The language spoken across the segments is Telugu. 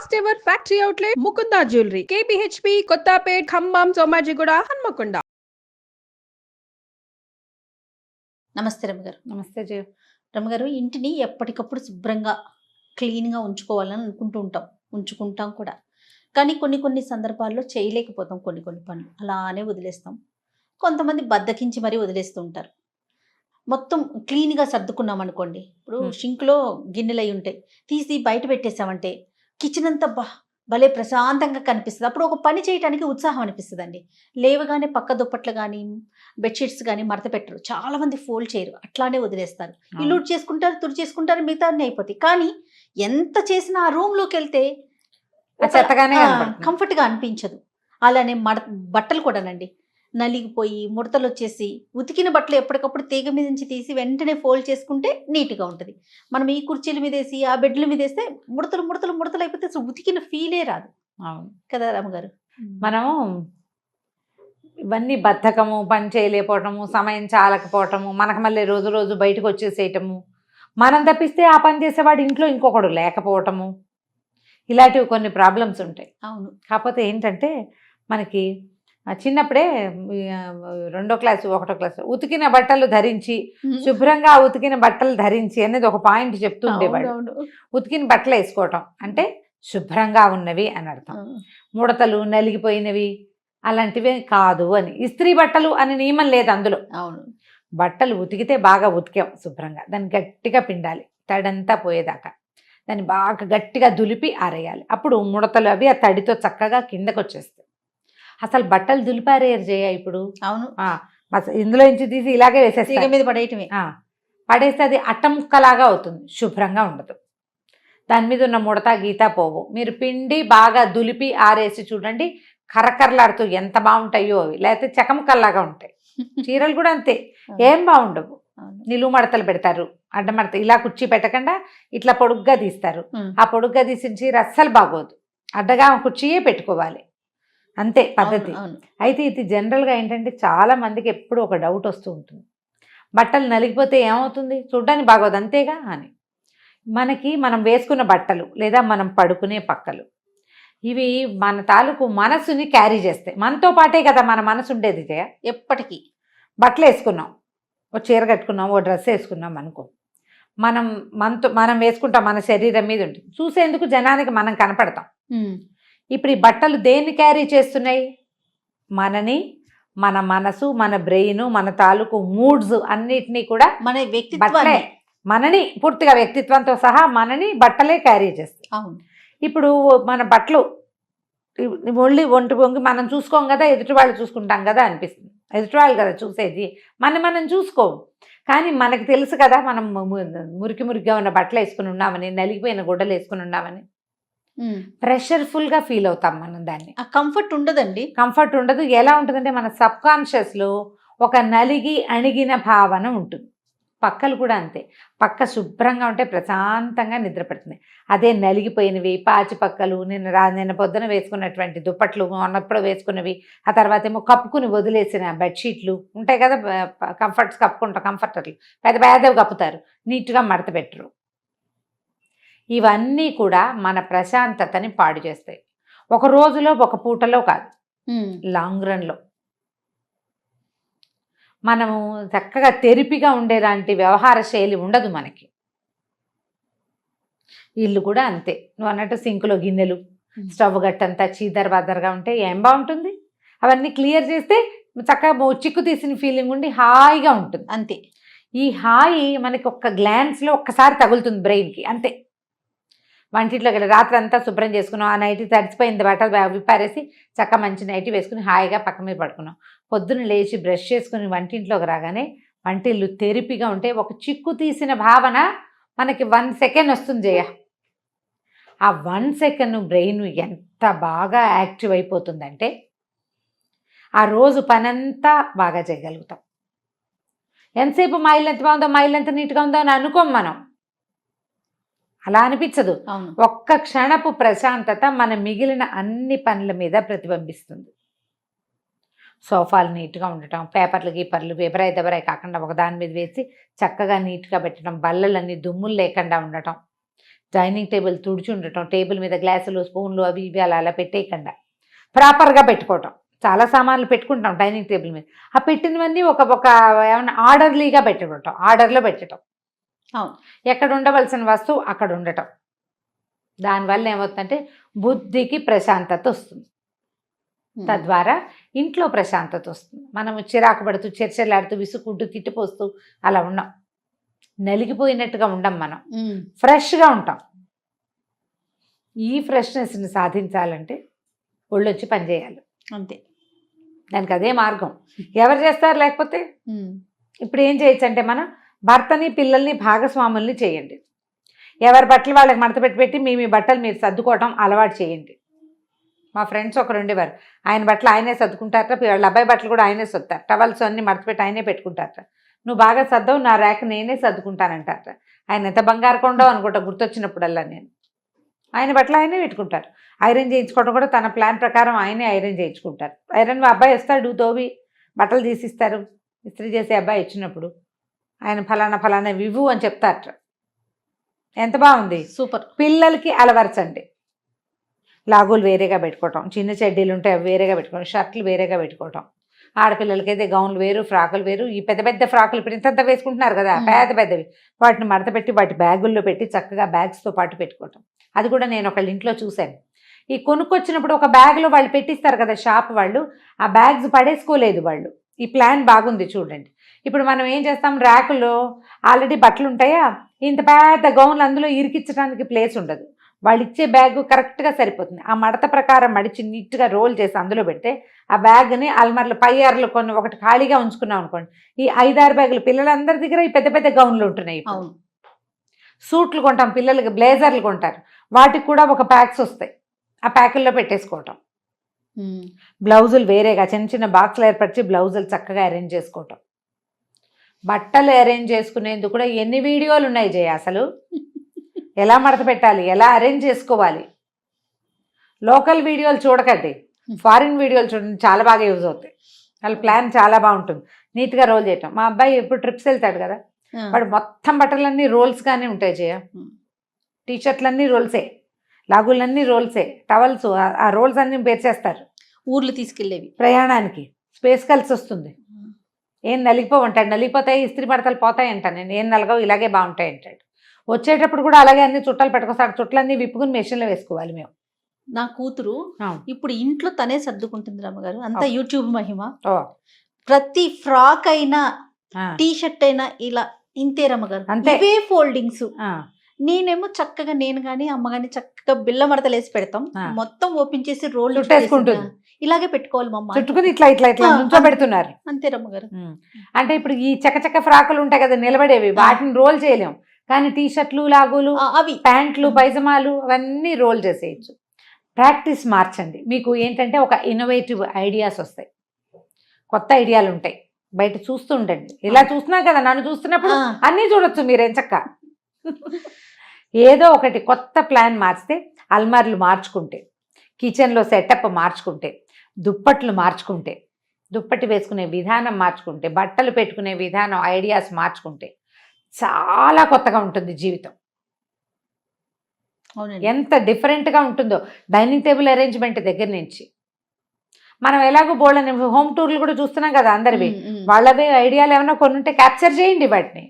First ever factory outlet Mukunda jewellery KPHB Kothapet Khammam Somajiguda Hanamkonda. నమస్తే రమ్మగారు. నమస్తే జయ. రమ్మగారు, ఇంటిని ఎప్పటికప్పుడు శుభ్రంగా క్లీన్గా ఉంచుకోవాలని ఉంచుకుంటాం కూడా. కానీ కొన్ని సందర్భాల్లో చేయలేకపోతాం. కొన్ని పనులు అలానే వదిలేస్తాం. కొంతమంది బద్దకించి మరీ వదిలేస్తూ ఉంటారు. మొత్తం క్లీన్గా సర్దుకున్నాం అనుకోండి, ఇప్పుడు షింక్లో గిన్నెలు అయి ఉంటాయి, తీసి బయట పెట్టేసామంటే కిచెన్ అంతా భలే ప్రశాంతంగా కనిపిస్తుంది. అప్పుడు ఒక పని చేయడానికి ఉత్సాహం అనిపిస్తుందండి. లేవగానే పక్క దుప్పట్లు కానీ బెడ్షీట్స్ కానీ మడత పెట్టరు, చాలామంది ఫోల్డ్ చేయరు, అట్లానే వదిలేస్తారు. ఇల్లు చేసుకుంటారు, తుడి చేసుకుంటారు, మిగతా అన్నీ అయిపోతాయి. కానీ ఎంత చేసినా ఆ రూమ్లోకి వెళ్తే కంఫర్ట్గా అనిపించదు. అలానే బట్టలు కూడానండి నలిగిపోయి ముడతలు వచ్చేసి, ఉతికిన బట్టలు ఎప్పటికప్పుడు తీగ మీద నుంచి తీసి వెంటనే ఫోల్డ్ చేసుకుంటే నీట్గా ఉంటుంది. మనం ఈ కుర్చీల మీద వేసి ఆ బెడ్ల మీద వేస్తే ముడతలు అయిపోతే అసలు ఉతికిన ఫీలే రాదు. అవును కదా రామగారు. మనము ఇవన్నీ బద్ధకము, పని చేయలేకపోవటము, సమయం చాలకపోవటము, మనకు మళ్ళీ రోజు బయటకు వచ్చేసేయటము, మనం తప్పిస్తే ఆ పని చేసేవాడు ఇంట్లో ఇంకొకడు లేకపోవటము, ఇలాంటివి కొన్ని ప్రాబ్లమ్స్ ఉంటాయి. అవును. కాకపోతే ఏంటంటే మనకి చిన్నప్పుడే 2వ క్లాసు 1వ క్లాసు ఉతికిన బట్టలు ధరించి, శుభ్రంగా ఉతికిన బట్టలు ధరించి అనేది ఒక పాయింట్ చెప్తూ ఉండేవాడు. ఉతికిన బట్టలు వేసుకోవటం అంటే శుభ్రంగా ఉన్నవి అని అర్థం. ముడతలు నలిగిపోయినవి అలాంటివి కాదు అని. ఇస్త్రీ బట్టలు అని నియమం లేదు అందులో. అవును. బట్టలు ఉతికితే బాగా ఉతికాం శుభ్రంగా, దాన్ని గట్టిగా పిండాలి, తడంతా పోయేదాకా దాన్ని బాగా గట్టిగా దులిపి ఆరేయాలి. అప్పుడు ముడతలు అవి ఆ తడితో చక్కగా కిందకు వచ్చేస్తాయి. అసలు బట్టలు దులిపారేయరు చేయ ఇప్పుడు. అవును. ఇందులో నుంచి తీసి ఇలాగే వేసేస్తే మీద పడేయటమే. పడేస్తే అది అట్టముక్కలాగా అవుతుంది, శుభ్రంగా ఉండదు. దాని మీద ఉన్న ముడత గీత పోవు. మీరు పిండి బాగా దులిపి ఆరేసి చూడండి, కరకరలాడుతూ ఎంత బాగుంటాయో అవి. లేకపోతే చకముక్కల్లాగా ఉంటాయి. చీరలు కూడా అంతే, ఏం బాగుండవు. నిలువు మడతలు పెడతారు, అడ్డమడత ఇలా కుర్చీ పెట్టకుండా ఇట్లా పొడుగ్గా తీస్తారు. ఆ పొడుగ్గా తీసిన చీర అస్సలు బాగోదు. అడ్డగా కుర్చీయే పెట్టుకోవాలి, అంతే పద్ధతి. అయితే ఇది జనరల్గా ఏంటంటే చాలా మందికి ఎప్పుడు ఒక డౌట్ వస్తూ ఉంటుంది, బట్టలు నలిగిపోతే ఏమవుతుంది, చూడ్డానికి బాగోదు అంతేగా అని. మనం వేసుకున్న బట్టలు లేదా మనం పడుకునే పక్కలు, ఇవి మన తాలూకు మనసుని క్యారీ చేస్తాయి. మనతో పాటే కదా మన మనసు ఉండేది జయ. ఎప్పటికీ బట్టలు వేసుకున్నాం, ఓ చీర కట్టుకున్నాం, ఓ డ్రెస్ వేసుకున్నాం అనుకో, మనం వేసుకుంటాం, మన శరీరం మీద ఉంటుంది, చూసేందుకు జనానికి మనం కనపడతాం. ఇప్పుడు ఈ బట్టలు దేన్ని క్యారీ చేస్తున్నాయి, మనని, మన మనసు, మన బ్రెయిన్, మన తాలూకు మూడ్స్ అన్నిటినీ కూడా, మన వ్యక్తిత్వాన్ని, మనని పూర్తిగా వ్యక్తిత్వంతో సహా మనని బట్టలే క్యారీ చేస్తాయి. అవును. ఇప్పుడు మన బట్టలు ఒంటి వంగి మనం చూసుకోం కదా, ఎదుటి వాళ్ళు చూసుకుంటాం కదా అనిపిస్తుంది. ఎదుటి వాళ్ళు కదా చూసేది, మనం చూసుకోం. కానీ మనకు తెలుసు కదా మనం మురికిగా ఉన్న బట్టలు వేసుకుని ఉన్నామని, నలిగిపోయిన గుడ్డలు వేసుకుని ఉన్నామని. ప్రెషర్ఫుల్గా ఫీల్ అవుతాం మనం. దాన్ని ఆ కంఫర్ట్ ఉండదండి. కంఫర్ట్ ఉండదు. ఎలా ఉంటుందంటే మన సబ్కాన్షియస్లో ఒక నలిగి అణిగిన భావన ఉంటుంది. పక్కలు కూడా అంతే, పక్క శుభ్రంగా ఉంటే ప్రశాంతంగా నిద్ర పడుతుంది. అదే నలిగిపోయినవి, పాచి పక్కలు, నిన్న పొద్దున వేసుకున్నటువంటి దుప్పట్లు, మొన్నప్పుడు వేసుకున్నవి, ఆ తర్వాత ఏమో కప్పుకుని వదిలేసిన బెడ్షీట్లు ఉంటాయి కదా, కంఫర్ట్స్ కప్పుకుంటాం, కంఫర్టర్లు పెద్దవి కప్పుతారు, నీట్గా మడత పెట్టరు. ఇవన్నీ కూడా మన ప్రశాంతతని పాడు చేస్తాయి. ఒక రోజులో ఒక పూటలో కాదు, లాంగ్ రన్లో. మనము చక్కగా తెరిపిగా ఉండేలాంటి వ్యవహార శైలి ఉండదు మనకి. ఇల్లు కూడా అంతే, నువ్వు అన్నట్టు సింకులో గిన్నెలు, స్టవ్ గట్టంతా చీదరబాదరగా ఉంటే ఏం బాగుంటుంది. అవన్నీ క్లియర్ చేస్తే చక్కగా చిక్కు తీసిన ఫీలింగ్ ఉండి హాయిగా ఉంటుంది. అంతే. ఈ హాయి మనకి ఒక్క గ్లాన్స్లో ఒక్కసారి తగులుతుంది బ్రెయిన్కి, అంతే. వంటింట్లోకి వెళ్ళి రాత్రి అంతా శుభ్రం చేసుకున్నాం, ఆ నైటీ తడిసిపోయింది, బట్టలు విప్పారేసి చక్క మంచి నైటీ వేసుకుని హాయిగా పక్క మీద పడుకున్నాం. పొద్దున్న లేచి బ్రష్ చేసుకుని వంటింట్లోకి రాగానే వంటిల్లు తెరిపిగా ఉంటే ఒక చిక్కు తీసిన భావన మనకి 1 సెకండ్ వస్తుంది జయ. ఆ 1 సెకండ్ బ్రెయిన్ ఎంత బాగా యాక్టివ్ అయిపోతుందంటే ఆ రోజు పనంతా బాగా చేయగలుగుతాం. ఎంతసేపు మా ఇల్లు ఎంత బాగుందో, మా ఇల్లు ఎంత నీట్గా ఉందో అని అనుకోం మనం, అలా అనిపించదు. ఒక్క క్షణపు ప్రశాంతత మన మిగిలిన అన్ని పనుల మీద ప్రతిబింబిస్తుంది. సోఫాలు నీట్గా ఉండటం, పేపర్లు గీపర్లు ఎబరాయి దెబరాయి కాకుండా ఒకదాని మీద వేసి చక్కగా నీట్గా పెట్టడం, బల్లలన్నీ దుమ్ములు లేకుండా ఉండటం, డైనింగ్ టేబుల్ తుడిచి ఉండటం, టేబుల్ మీద గ్లాసులు స్పూన్లు అవి ఇవి అలా అలా పెట్టేయకుండా ప్రాపర్గా పెట్టుకోవటం. చాలా సామాన్లు పెట్టుకుంటాం డైనింగ్ టేబుల్ మీద, ఆ పెట్టినవన్నీ ఒక ఏమన్నా ఆర్డర్లీగా పెట్టుకుంటాం, ఆర్డర్లో పెట్టడం. అవును. ఎక్కడ ఉండవలసిన వస్తువు అక్కడ ఉండటం. దానివల్ల ఏమవుతుందంటే బుద్ధికి ప్రశాంతత వస్తుంది, తద్వారా ఇంట్లో ప్రశాంతత వస్తుంది. మనము చిరాకు పడుతూ చర్చలాడుతూ విసుక్కుంటూ తిట్టిపోస్తూ అలా ఉన్నాం, నలిగిపోయినట్టుగా ఉండం, మనం ఫ్రెష్గా ఉంటాం. ఈ ఫ్రెష్నెస్ని సాధించాలంటే ఒళ్ళొచ్చి పనిచేయాలి, అంతే. దానికి అదే మార్గం. ఎవరు చేస్తారు? లేకపోతే ఇప్పుడు ఏం చేయొచ్చు అంటే మనం భర్తని పిల్లల్ని భాగస్వాముల్ని చేయండి. ఎవరి బట్టలు వాళ్ళకి మడత పెట్టి మీ బట్టలు మీరు సర్దుకోవటం అలవాటు చేయండి. మా ఫ్రెండ్స్ ఒకరు ఉండేవారు, ఆయన బట్టలు ఆయనే సర్దుకుంటారట, వాళ్ళ అబ్బాయి బట్టలు కూడా ఆయనే సర్దుతారు, టవల్స్ అన్ని మడత పెట్టి ఆయనే పెట్టుకుంటారట. నువ్వు బాగా సర్దవు, నా ర్యాక్ నేనే సర్దుకుంటానంటారట. ఆయన ఎంత బంగారు కొండో అనుకుంటా గుర్తొచ్చినప్పుడల్లా నేను. ఆయన బట్టలు ఆయనే పెట్టుకుంటారు. ఐరన్ చేయించుకోవడం కూడా తన ప్లాన్ ప్రకారం ఆయనే ఐరన్ చేయించుకుంటారు. ఐరన్ అబ్బాయి వస్తాడు, తోవి బట్టలు తీసిస్తారు, ఇస్త్రీ చేసే అబ్బాయి వచ్చినప్పుడు ఆయన ఫలానా వివు అని చెప్తారట. ఎంత బాగుంది, సూపర్. పిల్లలకి అలవరచండి. లాగులు వేరేగా పెట్టుకోవటం, చిన్న చెడ్డీలు ఉంటే అవి వేరేగా పెట్టుకోవడం, షర్ట్లు వేరేగా పెట్టుకోవటం. ఆడపిల్లలకైతే గౌన్లు వేరు, ఫ్రాకులు వేరు. ఈ పెద్ద ఫ్రాకులు ఇప్పుడు ఇంతంత వేసుకుంటున్నారు కదా, పెద్దవి, వాటిని మడత పెట్టి వాటి బ్యాగుల్లో పెట్టి చక్కగా బ్యాగ్స్తో పాటు పెట్టుకోవటం. అది కూడా నేను ఒకళ్ళ ఇంట్లో చూశాను. ఈ కొనుక్కొచ్చినప్పుడు ఒక బ్యాగ్లో వాళ్ళు పెట్టిస్తారు కదా షాప్ వాళ్ళు, ఆ బ్యాగ్స్ పడేసుకోలేదు వాళ్ళు. ఈ ప్లాన్ బాగుంది చూడండి. ఇప్పుడు మనం ఏం చేస్తాం, ర్యాకులో ఆల్రెడీ బట్టలు ఉంటాయా, ఇంత పెద్ద గౌన్లు అందులో ఇరికించడానికి ప్లేస్ ఉండదు. వాళ్ళు ఇచ్చే బ్యాగ్ కరెక్ట్గా సరిపోతుంది. ఆ మడత ప్రకారం మడిచి నీట్గా రోల్ చేసి అందులో పెడితే ఆ బ్యాగ్ని అల్మార్లు పై అరలు కొన్ని ఒకటి ఖాళీగా ఉంచుకున్నాం అనుకోండి, ఈ 5-6 బ్యాగులు పిల్లలందరి దగ్గర ఈ పెద్ద గౌన్లు ఉంటున్నాయి. సూట్లు కొంటాం, పిల్లలకి బ్లేజర్లు కొంటారు, వాటికి కూడా ఒక ప్యాక్స్ వస్తాయి, ఆ ప్యాకుల్లో పెట్టేసుకోవటం. బ్లౌజులు వేరేగా చిన్న బాక్స్లు ఏర్పరిచి బ్లౌజులు చక్కగా అరేంజ్ చేసుకోవటం. బట్టలు అరేంజ్ చేసుకునేందుకు కూడా ఎన్ని వీడియోలు ఉన్నాయి జయ, అసలు ఎలా మడత పెట్టాలి, ఎలా అరేంజ్ చేసుకోవాలి. లోకల్ వీడియోలు చూడకండి, ఫారిన్ వీడియోలు చూడండి, చాలా బాగా యూజ్ అవుతాయి. వాళ్ళ ప్లాన్ చాలా బాగుంటుంది, నీట్గా రోల్ చేయటం. మా అబ్బాయి ఎప్పుడు ట్రిప్స్ వెళ్తాడు కదా, వాడు మొత్తం బట్టలన్నీ రోల్స్గానే ఉంటాయి జయ. టీషర్ట్లన్నీ రోల్సే, లాగులన్నీ రోల్సే, టవల్స్ ఆ రోల్స్ అన్నీ పేర్చేస్తారు. ఊర్లు తీసుకెళ్ళేవి ప్రయాణానికి స్పేస్ కలిసి వస్తుంది. ఏం నలిగిపోవంటాడు, నలిగిపోతాయి ఇస్త్రీ మడతలు పోతాయి అంటాను నేను. ఏం నలగవు, ఇలాగే బాగుంటాయి అంటాడు. వచ్చేటప్పుడు కూడా అలాగే అన్ని చుట్టాలు పెట్టుకొస్తాడు, చుట్లన్నీ విప్పుకుని మెషిన్లో వేసుకోవాలి మేము. నా కూతురు ఇప్పుడు ఇంట్లో తనే సర్దుకుంటుంది రమ్మగారు, అంతా యూట్యూబ్ మహిమ. ప్రతి ఫ్రాక్ అయినా టీ షర్ట్ అయినా ఇలా ఇంతే రమ్మగారు, ఇవే ఫోల్డింగ్స్. నేనేమో చక్కగా నేను కానీ అమ్మ కానీ చక్కగా బిల్ల మడతలు వేసి పెడతాం, మొత్తం ఓపెన్ చేసి రోల్ చుట్టేసుకుంటుంది. ఇలాగే పెట్టుకోవాలి మమ్మ, చుట్టుకుని ఇట్లా నుంచో పెడుతున్నారు అంతే రమ్మగారు. అంటే ఇప్పుడు ఈ చక్క ఫ్రాకులు ఉంటాయి కదా నిలబడేవి, వాటిని రోల్ చేయలేం, కానీ టీ షర్ట్లు, లాగులు, అవి ప్యాంట్లు, పైజమాలు అవన్నీ రోల్ చేసేయచ్చు. ప్రాక్టీస్ మార్చండి. మీకు ఏంటంటే ఒక ఇన్నోవేటివ్ ఐడియాస్ వస్తాయి, కొత్త ఐడియాలు ఉంటాయి. బయట చూస్తూ ఉండండి, ఇలా చూస్తున్నా కదా, నన్ను చూస్తున్నప్పుడు అన్నీ చూడొచ్చు మీరేం చక్క. ఏదో ఒకటి కొత్త ప్లాన్ మార్చితే, అల్మార్లు మార్చుకుంటే, కిచెన్లో సెటప్ మార్చుకుంటే, దుప్పట్లు మార్చుకుంటే, దుప్పటి వేసుకునే విధానం మార్చుకుంటే, బట్టలు పెట్టుకునే విధానం ఐడియాస్ మార్చుకుంటే చాలా కొత్తగా ఉంటుంది జీవితం. ఎంత డిఫరెంట్గా ఉంటుందో డైనింగ్ టేబుల్ అరేంజ్మెంట్ దగ్గర నుంచి. మనం ఎలాగో బోల్డని హోమ్ టూర్లు కూడా చూస్తున్నాం కదా అందరివి, వాళ్ళవి ఐడియాలు ఏమైనా కొన్ని ఉంటే క్యాప్చర్ చేయండి, వాటిని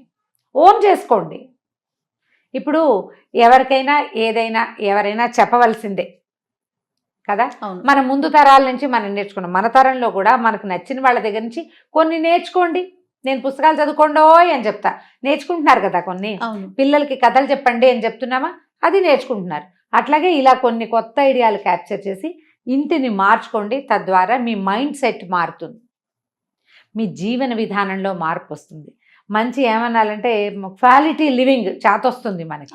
ఓన్ చేసుకోండి. ఇప్పుడు ఎవరికైనా ఏదైనా ఎవరైనా చెప్పవలసిందే కదా, మన ముందు తరాల నుంచి మనం నేర్చుకున్నాం. మన తరంలో కూడా మనకు నచ్చిన వాళ్ళ దగ్గర నుంచి కొన్ని నేర్చుకోండి. నేను పుస్తకాలు చదువుకోండోయ్ అని చెప్తా, నేర్చుకుంటున్నారు కదా. కొన్ని పిల్లలకి కథలు చెప్పండి అని చెప్తున్నామా, అది నేర్చుకుంటున్నారు. అట్లాగే ఇలా కొన్ని కొత్త ఐడియాలు క్యాప్చర్ చేసి ఇంటిని మార్చుకోండి. తద్వారా మీ మైండ్ సెట్ మారుతుంది, మీ జీవన విధానంలో మార్పు వస్తుంది. మంచి ఏమనాలంటే క్వాలిటీ లివింగ్ చేతొస్తుంది మనకి.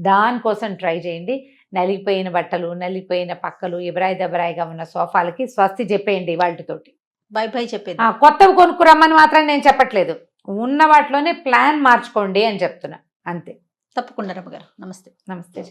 దానికోసం ట్రై చేయండి. నలిగిపోయిన బట్టలు, నలిగిపోయిన పక్కలు, ఎబరాయి దెబరాయిగా ఉన్న సోఫాలకి స్వస్తి చెప్పేయండి వాటితోటి. బై బై చెప్పేది. కొత్తవి కొనుక్కురమ్మని మాత్రం నేను చెప్పట్లేదు, ఉన్న వాటిలోనే ప్లాన్ మార్చుకోండి అని చెప్తున్నా, అంతే. తప్పకుండా రమ్మగారు. నమస్తే. నమస్తే.